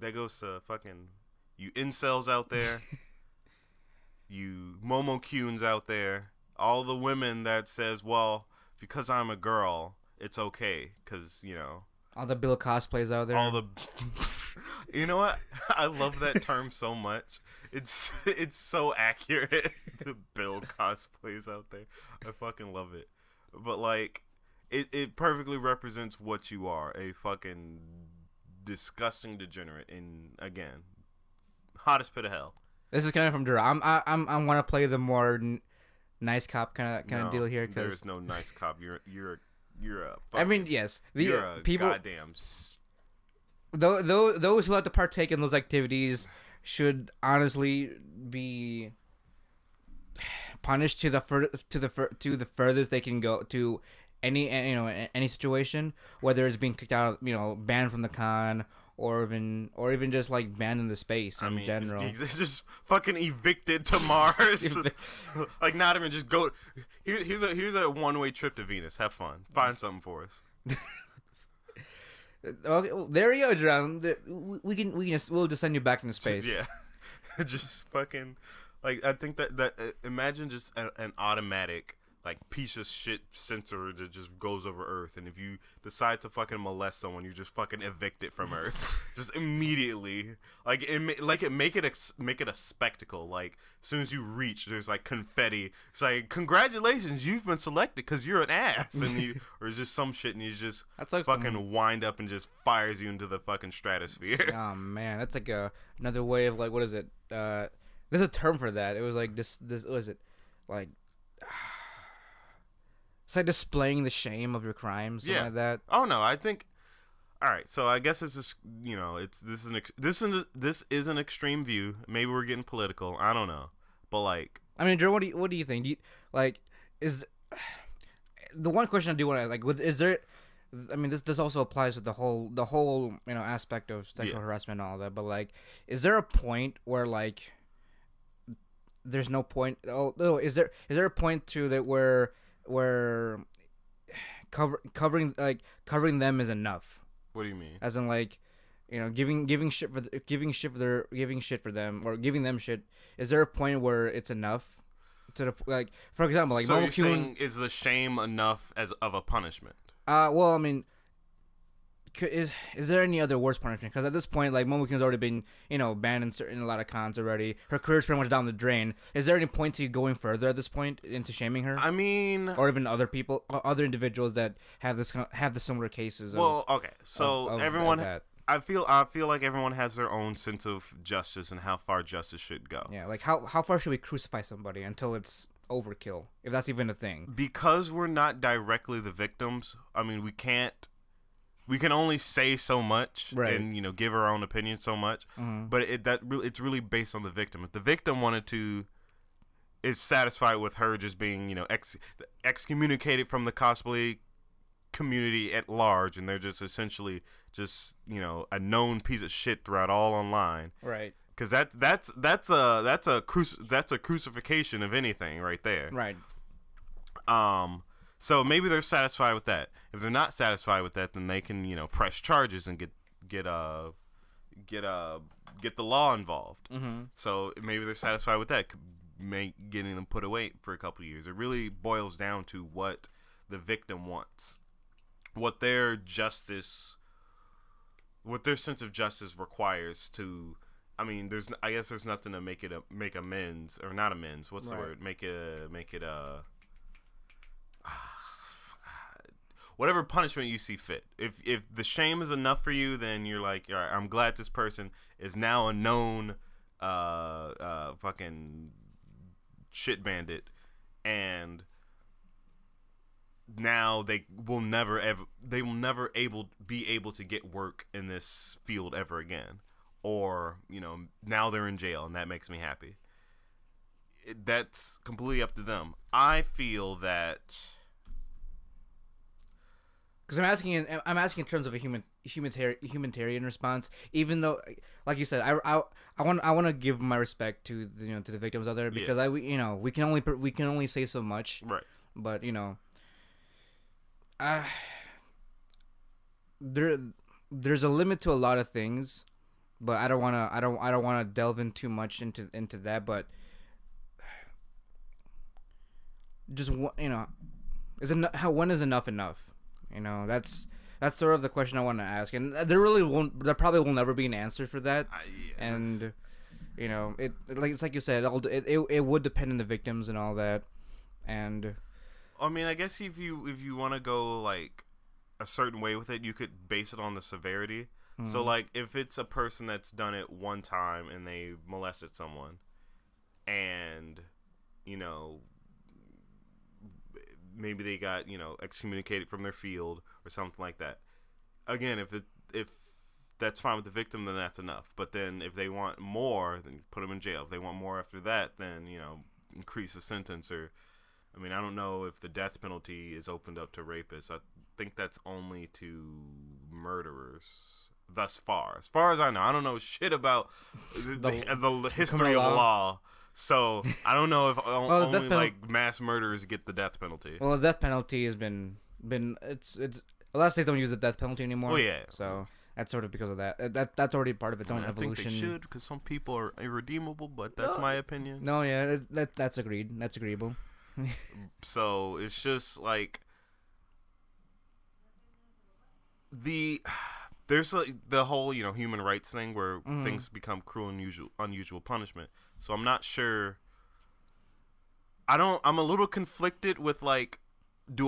That goes to fucking you incels out there, you Momokuns out there, all the women that says, well, because I'm a girl, it's okay, because, all the Bill cosplays out there. All the... You know what? I love that term so much. It's so accurate. The Bill cosplays out there. I fucking love it. But like, it perfectly represents what you are, a fucking disgusting degenerate, and again, hottest pit of hell. This is coming from Jarron. I want to play the more nice cop kind of deal here. Cause there's no nice cop. You're a. I mean, yes, you're a people. Goddamn. Those who have to partake in those activities should honestly be punished to the furthest they can go, to any situation, whether it's being kicked out, banned from the con, or even just like banned in the space in general. It's just fucking evicted to Mars. Like, not even just go. Here's a one-way trip to Venus. Have fun. Find something for us. Okay, well, there you go, John. We'll just send you back into space. Yeah, just fucking like, I think that imagine just an automatic like piece of shit sensor that just goes over Earth, and if you decide to fucking molest someone, you just fucking evict it from Earth, just immediately. Like make it a spectacle. Like, as soon as you reach, there's like confetti. It's like, congratulations, you've been selected because you're an ass, and or it's just some shit, and you just like fucking wind up and just fires you into the fucking stratosphere. Oh man, that's like another way of, like, what is it? There's a term for that. It was like this. What is it? Like. It's like displaying the shame of your crimes, something like that. Oh no, I think. All right, so I guess it's just, this is an extreme view. Maybe we're getting political. I don't know, but like, I mean, Drew, what do you think? Is the one question I do want to, like, is there? I mean, this also applies to the whole aspect of sexual harassment and all that. But like, is there a point where, like, there's no point? Oh no, is there a point to that where covering them is enough? What do you mean? As in, like, giving shit for them, or giving them shit. Is there a point where it's enough? Like, for example, like, so you're saying, is the shame enough as of a punishment? Well, I mean, is there any other worse punishment? Because at this point, like, Momokun's already been, banned in a lot of cons already. Her career's pretty much down the drain. Is there any point to going further at this point into shaming her? I mean, or even other people, other individuals that have the similar cases. Well, okay, so everyone. I feel like everyone has their own sense of justice and how far justice should go. Yeah, like how far should we crucify somebody until it's overkill, if that's even a thing? Because we're not directly the victims. I mean, we can only say so much, right, and give our own opinion so much. Mm-hmm. But it's really based on the victim. If the victim is satisfied with her just being excommunicated from the cosplay community at large, and they're just essentially just a known piece of shit throughout all online, right? Because that's a crucifixion of anything right there, right? So maybe they're satisfied with that. If they're not satisfied with that, then they can press charges and get the law involved. Mm-hmm. So maybe they're satisfied with that, getting them put away for a couple of years. It really boils down to what the victim wants, what their sense of justice requires to. I mean, I guess there's nothing to make amends, or not amends. What's the word? Make it whatever punishment you see fit. If the shame is enough for you, then you're like, all right, I'm glad this person is now a known fucking shit bandit, and now they will never be able to get work in this field ever again, or now they're in jail, and that makes me happy. That's completely up to them. I feel that. Because I'm asking in terms of a humanitarian response. Even though, like you said, I want to give my respect to to the victims out there, because we can only say so much, right? But there's a limit to a lot of things, but I don't want to delve in too much into that. But just when is enough enough? That's sort of the question I want to ask, and there probably will never be an answer for that. And it's like you said, it would depend on the victims and all that, and I mean, I guess if you want to go like a certain way with it, you could base it on the severity. Mm-hmm. So like if it's a person that's done it one time and they molested someone, and maybe they got excommunicated from their field or something like that. Again, if that's fine with the victim, then that's enough. But then if they want more, then put them in jail. If they want more after that, then increase the sentence. Or I mean, I don't know if the death penalty is opened up to rapists. I think that's only to murderers thus far. As far as I know, I don't know shit about the history of law. So I don't know if only like mass murderers get the death penalty. Well, the death penalty has been it's a lot of states don't use the death penalty anymore. Well, yeah. So that's sort of because of that. That's already part of its own evolution. I think they should, because some people are irredeemable, but that's my opinion. No, yeah, that's agreed. That's agreeable. So it's just like there's the whole human rights thing where things become cruel and unusual punishment. So I'm not sure. I'm a little conflicted with like, if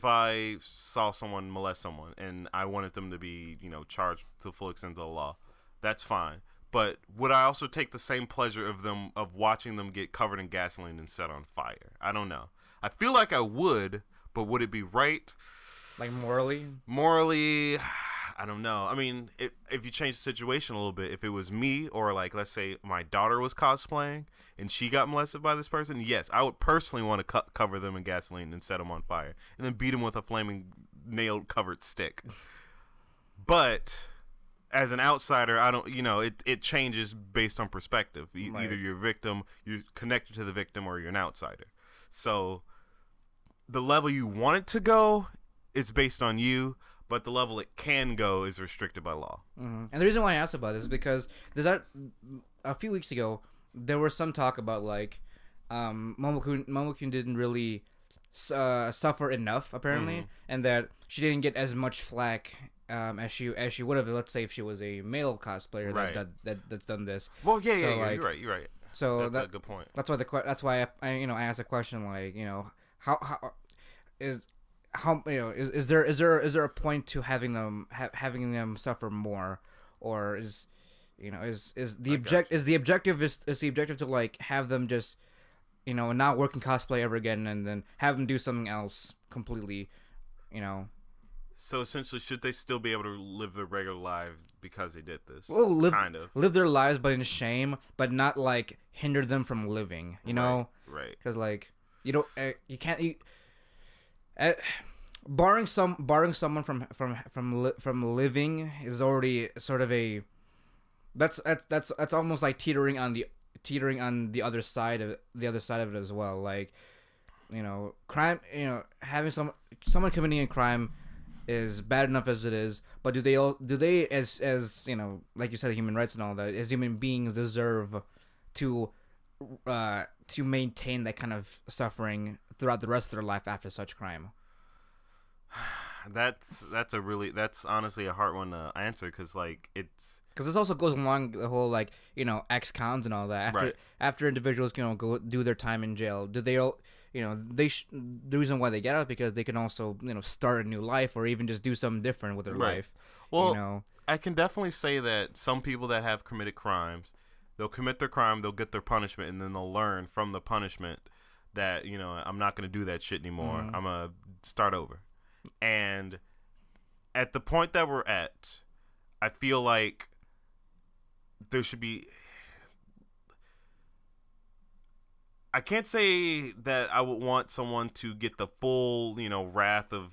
I saw someone molest someone and I wanted them to be charged to the full extent of the law, that's fine. But would I also take the same pleasure of watching them get covered in gasoline and set on fire? I don't know. I feel like I would, but would it be right? Like morally? Morally, I don't know. I mean, if you change the situation a little bit, if it was me or like, let's say my daughter was cosplaying and she got molested by this person, yes, I would personally want to cover them in gasoline and set them on fire and then beat them with a flaming nail-covered stick. But as an outsider, I don't, it changes based on perspective. Right. Either you're a victim, you're connected to the victim, or you're an outsider. So the level you want it to go is based on you, but the level it can go is restricted by law. Mm-hmm. And the reason why I asked about this is because a few weeks ago, there was some talk about like Momokun didn't really suffer enough apparently, and that she didn't get as much flack as she would have. Let's say if she was a male cosplayer that's done this. Well, yeah, you're right. So that's a good point. That's why I asked a question like how is there a point to having them suffer more, or is the objective to like have them just not work in cosplay ever again and then have them do something else completely, So essentially, should they still be able to live their regular lives because they did this? Well, live their lives, but in shame, but not like hinder them from living. Right. Because like you can't. Barring someone from living is already sort of a that's almost like teetering on the other side of it as well. Like crime, having someone committing a crime is bad enough as it is, but do they as like you said, human rights and all that, as human beings deserve to maintain that kind of suffering throughout the rest of their life after such crime? That's honestly a hard one to answer, because this also goes along the whole like ex-cons and all that. After individuals go do their time in jail, do they all the reason why they get out because they can also start a new life or even just do something different with their life. Well, I can definitely say that some people that have committed crimes, they'll commit their crime, they'll get their punishment, and then they'll learn from the punishment that I'm not going to do that shit anymore. Mm-hmm. I'm going to start over. And at the point that we're at, I feel like there should be. I can't say that I would want someone to get the full, wrath of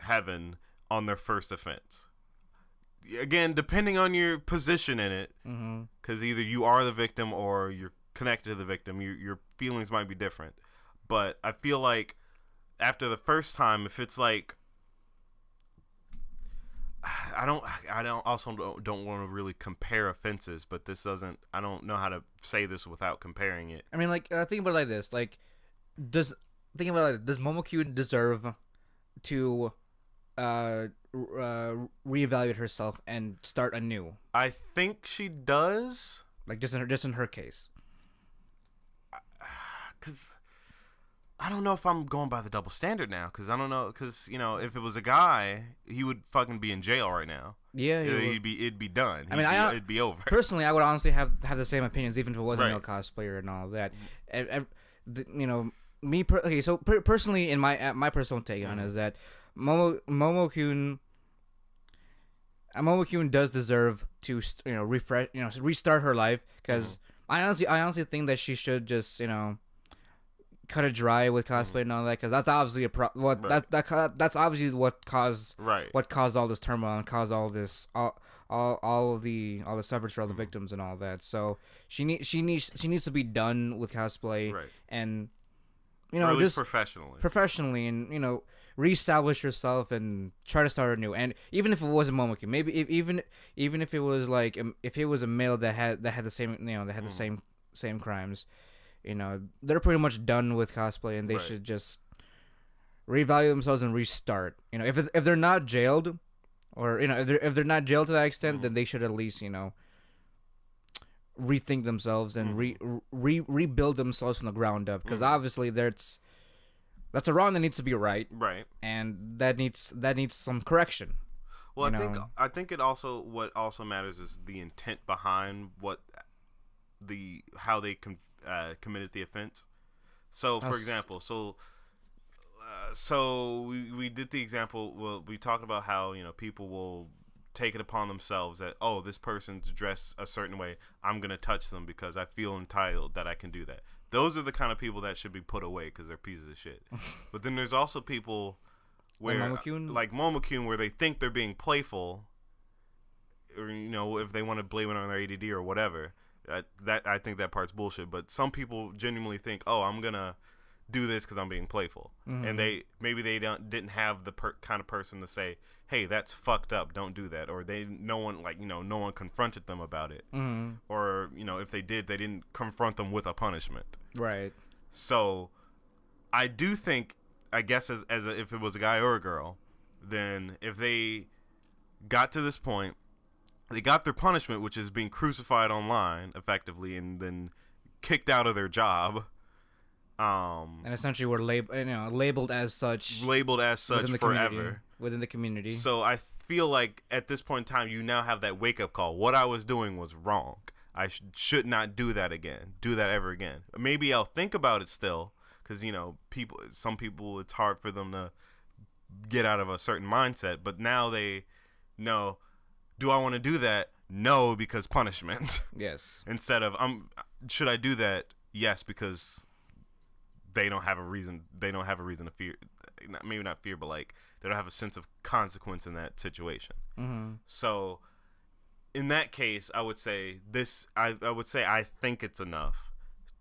heaven on their first offense. Again, depending on your position in it, because either you are the victim or you're connected to the victim, your feelings might be different. But I feel like after the first time, if it's like, I don't want to really compare offenses, but I don't know how to say this without comparing it. I mean, like, think about it like this. Like, does Momokun deserve to reevaluate herself and start anew? I think she does. Like, just in her case. because I don't know if I'm going by the double standard now, because I don't know, because if it was a guy, he would fucking be in jail right now. Yeah, it'd be done. It'd be over. Personally, I would honestly have the same opinions, even if it was a male cosplayer and all that. Personally, in my personal take on it is that Momokun does deserve to refresh, restart her life, because I honestly think that she should just cut it dry with cosplay and all that, because that's obviously that's obviously what caused all this turmoil and caused all this all the suffrage for all the victims and all that. So she needs to be done with cosplay, and or at least just professionally, and reestablish herself and try to start anew. And even if it wasn't Momokun, maybe even if it was like if it was a male that had the same the same crimes, they're pretty much done with cosplay, and they should just reevaluate themselves and restart. If they're not jailed, or if they're not jailed to that extent, then they should at least rethink themselves and rebuild themselves from the ground up, because obviously that's a wrong that needs to be right, and that needs some correction. Well, I think what also matters is the intent behind how they committed the offense. So, for example, we did the example. Well, we talked about how people will take it upon themselves that, oh, this person's dressed a certain way, I'm gonna touch them because I feel entitled that I can do that. Those are the kind of people that should be put away because they're pieces of shit. But then there's also people where, like Momokun, where they think they're being playful, or if they want to blame it on their ADD or whatever. That I think that part's bullshit. But some people genuinely think, oh, I'm gonna do this because I'm being playful, and they didn't have the kind of person to say, hey, that's fucked up, don't do that, or no one confronted them about it, or if they did, they didn't confront them with a punishment. Right. So I do think, I guess if it was a guy or a girl, then if they got to this point, they got their punishment, which is being crucified online effectively, and then kicked out of their job. And essentially were labeled as such forever within the community. So I feel like at this point in time, you now have that wake up call. What I was doing was wrong. I should not do that again. Do that ever again. Maybe I'll think about it still, because some people, it's hard for them to get out of a certain mindset. But now they know, do I want to do that? No, because punishment. Yes. Instead of should I do that? Yes, because they don't have a reason. They don't have a reason to fear. Maybe not fear, but they don't have a sense of consequence in that situation. So, in that case, I would say this. I would say I think it's enough,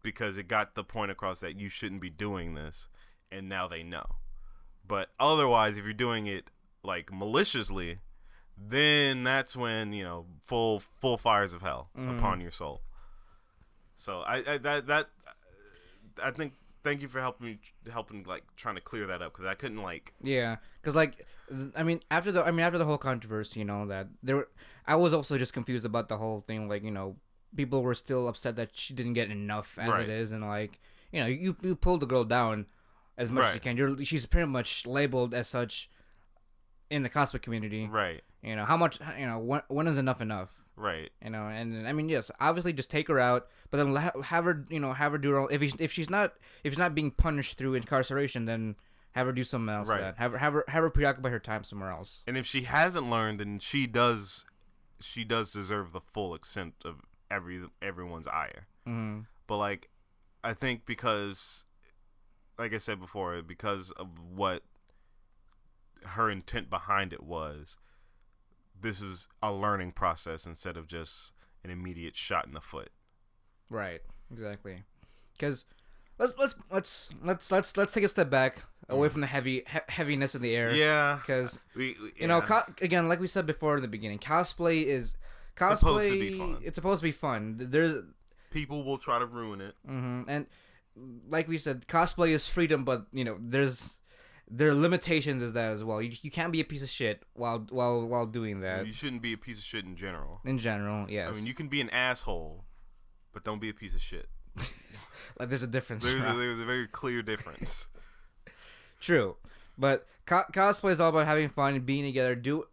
because it got the point across that you shouldn't be doing this, and now they know. But otherwise, if you're doing it maliciously, then that's when full fires of hell upon your soul. So I think. Thank you for helping trying to clear that up, because I couldn't Yeah, because after the whole controversy, that I was also just confused about the whole thing. People were still upset that she didn't get enough as it is, and you pulled the girl down as much as you can. She's pretty much labeled as such in the cosplay community. Right. How much when is enough? Right. And yes, obviously just take her out, but then have her do her own, if she's not being punished through incarceration, then have her do something else. Right. Have her preoccupy her time somewhere else. And if she hasn't learned, then she does deserve the full extent of everyone's ire. But I think because, like I said before, because of what her intent behind it was, this is a learning process instead of just an immediate shot in the foot. Right. Exactly. Because let's take a step back away from the heaviness in the air. Yeah. Because again, like we said before in the beginning, cosplay is supposed to be fun. It's supposed to be fun. There's people will try to ruin it. And like we said, cosplay is freedom, but there are limitations as that as well. You can't be a piece of shit while doing that. You shouldn't be a piece of shit in general. In general, yes. You can be an asshole, but don't be a piece of shit. Like there's a difference. There's a very clear difference. True, but cosplay is all about having fun and being together. Doing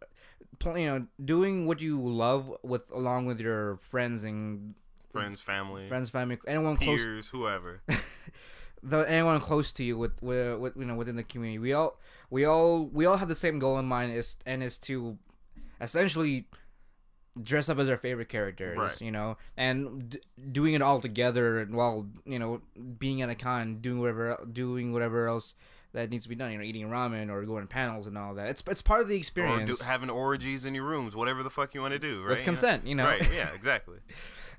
what you love along with your friends, family, anyone peers, close, whoever. Anyone close to you with within the community. We all have the same goal in mind, is to essentially dress up as our favorite characters, right. And doing it all together while being at a con, doing whatever else that needs to be done, eating ramen or going to panels and all that. It's part of the experience. Or having orgies in your rooms, whatever the fuck you want to do, right? With consent, Right? Yeah, exactly.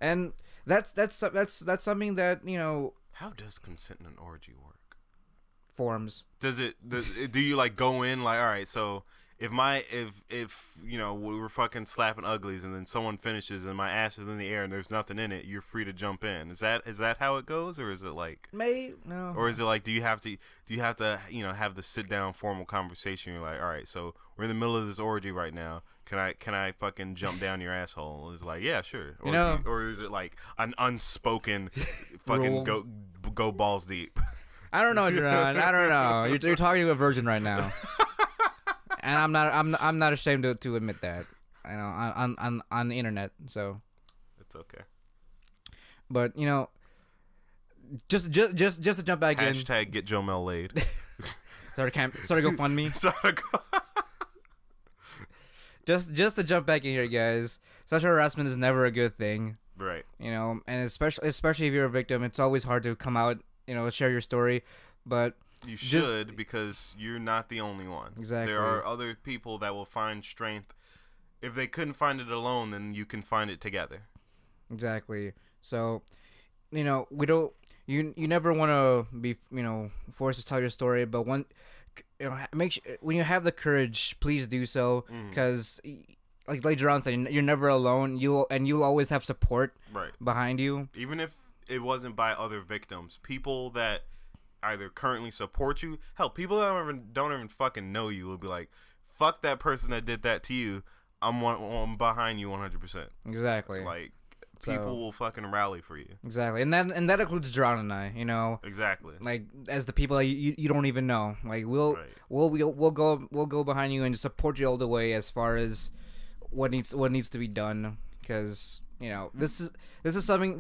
And that's something that How does consent in an orgy work? Forms. Do you like go in like, all right, so if we were fucking slapping uglies and then someone finishes and my ass is in the air and there's nothing in it, you're free to jump in. Is that how it goes, or is it like no? Or is it like do you have to have the sit down formal conversation? You're like, all right, so we're in the middle of this orgy right now. Can I fucking jump down your asshole? It's like, yeah, sure. Or or is it like an unspoken fucking go balls deep? I don't know, Jarron. I don't know. You're talking to a virgin right now. And I'm not ashamed to admit that, on the internet. So it's okay. But just to jump back in. Hashtag get Jomel laid. Start a GoFundMe. Just to jump back in here, guys. Sexual harassment is never a good thing. Right. And especially if you're a victim, it's always hard to come out, share your story, but. You should, because you're not the only one. Exactly. There are other people that will find strength. If they couldn't find it alone, then you can find it together. Exactly. So, we don't. You never want to be forced to tell your story, but when you have the courage, please do so, because like Jarron said, you're never alone. You'll always have support behind you. Even if it wasn't by other victims, people that either currently support you. Hell, people that don't even fucking know you will be like, fuck that person that did that to you. I'm behind you 100%. Exactly. Like, people will fucking rally for you. Exactly. And that includes Jarron and I, Exactly. Like, as the people that you don't even know. Like, we'll go behind you and support you all the way as far as what needs to be done, because this is something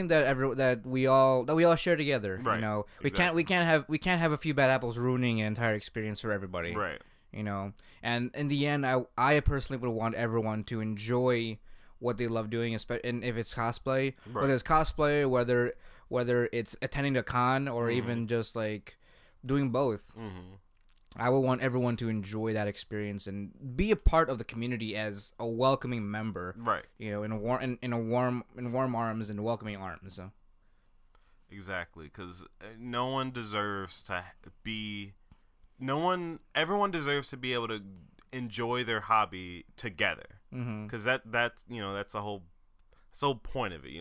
that we all share together. Right. We can't have a few bad apples ruining an entire experience for everybody. Right. And in the end, I personally would want everyone to enjoy what they love doing, and if it's cosplay, whether it's cosplay, whether it's attending a con, or even just like doing both. I would want everyone to enjoy that experience and be a part of the community as a welcoming member. Right. In warm arms and welcoming arms. So. Exactly, because everyone deserves to be able to enjoy their hobby together. Because that's the whole point of it.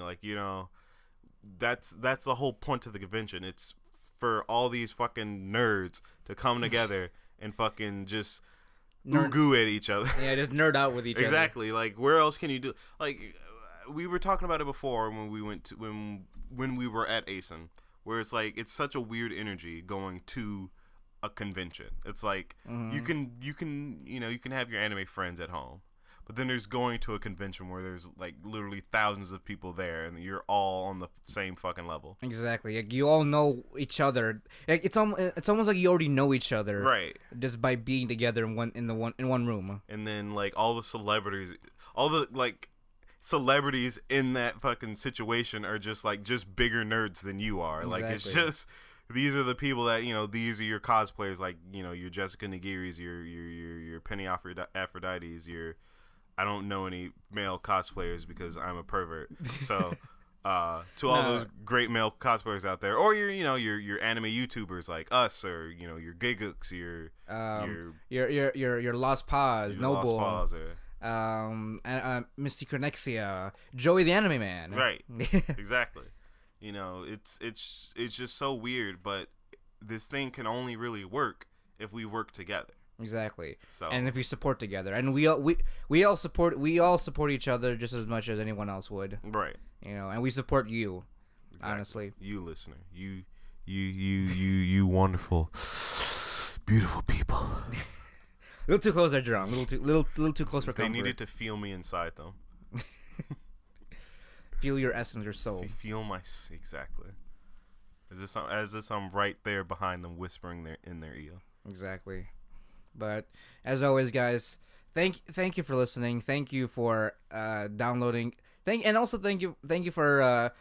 That's the whole point of the convention. It's for all these fucking nerds to come together and fucking just goo at each other. Yeah, just nerd out with each other. Exactly. Like, where else can you do? Like, we were talking about it before when we went to when we were at ASIN, where it's like it's such a weird energy going to a convention. It's like you can have your anime friends at home, but then there's going to a convention where there's like literally thousands of people there, and you're all on the same fucking level. Exactly. Like, you all know each other. Like, it's almost like you already know each other, right? Just by being together in one room. And then like all the celebrities in that fucking situation are just bigger nerds than you are. Exactly. Like, it's just, these are the people that these are your cosplayers, like your Jessica Nigiri's, your Penny Aphrodites, I don't know any male cosplayers because I'm a pervert. So, to all those great male cosplayers out there, or your anime YouTubers like us, or your Gigooks, your Lost Paws, Noble, Lost Paws, Misty Chronexia, Joey the Anime Man. Right. Exactly. It's just so weird, but this thing can only really work if we work together. Exactly. So. And if we support together, and we all support each other just as much as anyone else would. Right. And we support you. Honestly, you listener, you wonderful, beautiful people. A little too close there, Jarron. Little too close for comfort. They needed to feel me inside them. Feel your essence, your soul. Feel my exactly. As if I'm right there behind them, whispering in their ear. Exactly. But as always, guys, thank you for listening. Thank you for downloading. Thank you for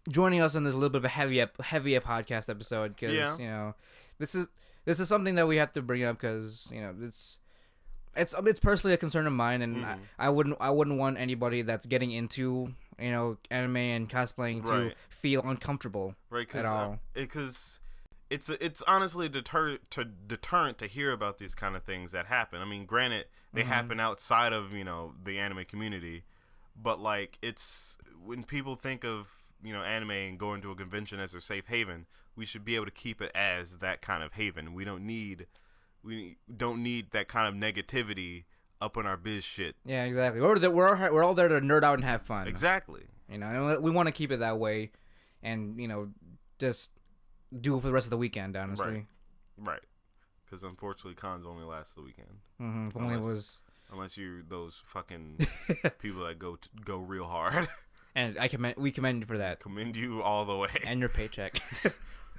joining us on this little bit of a heavy podcast episode, because you know this is something that we have to bring up, because you know it's personally a concern of mine, and I wouldn't want anybody that's getting into anime and cosplaying to feel uncomfortable at all. Because it's honestly deterrent to hear about these kind of things that happen. I mean, granted, they happen outside of the anime community, but like it's when people think of anime and going to a convention as their safe haven, we should be able to keep it as that kind of haven. We don't need that kind of negativity up in our biz shit. Yeah, exactly. We're all there to nerd out and have fun. Exactly. And we want to keep it that way, and just do it for the rest of the weekend, honestly. Right. Because unfortunately, cons only last the weekend. If only it was. Unless you're those fucking people that go real hard. And we commend you for that. Commend you all the way. And your paycheck.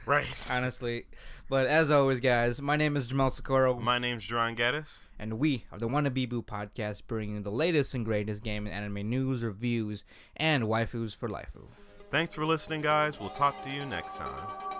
Right. Honestly. But as always, guys, my name is Jomel Socorro. My name's Jarron Gaddis. And we are the Wannabe Boo podcast, bringing the latest and greatest game and anime news, reviews, and waifus for life. Thanks for listening, guys. We'll talk to you next time.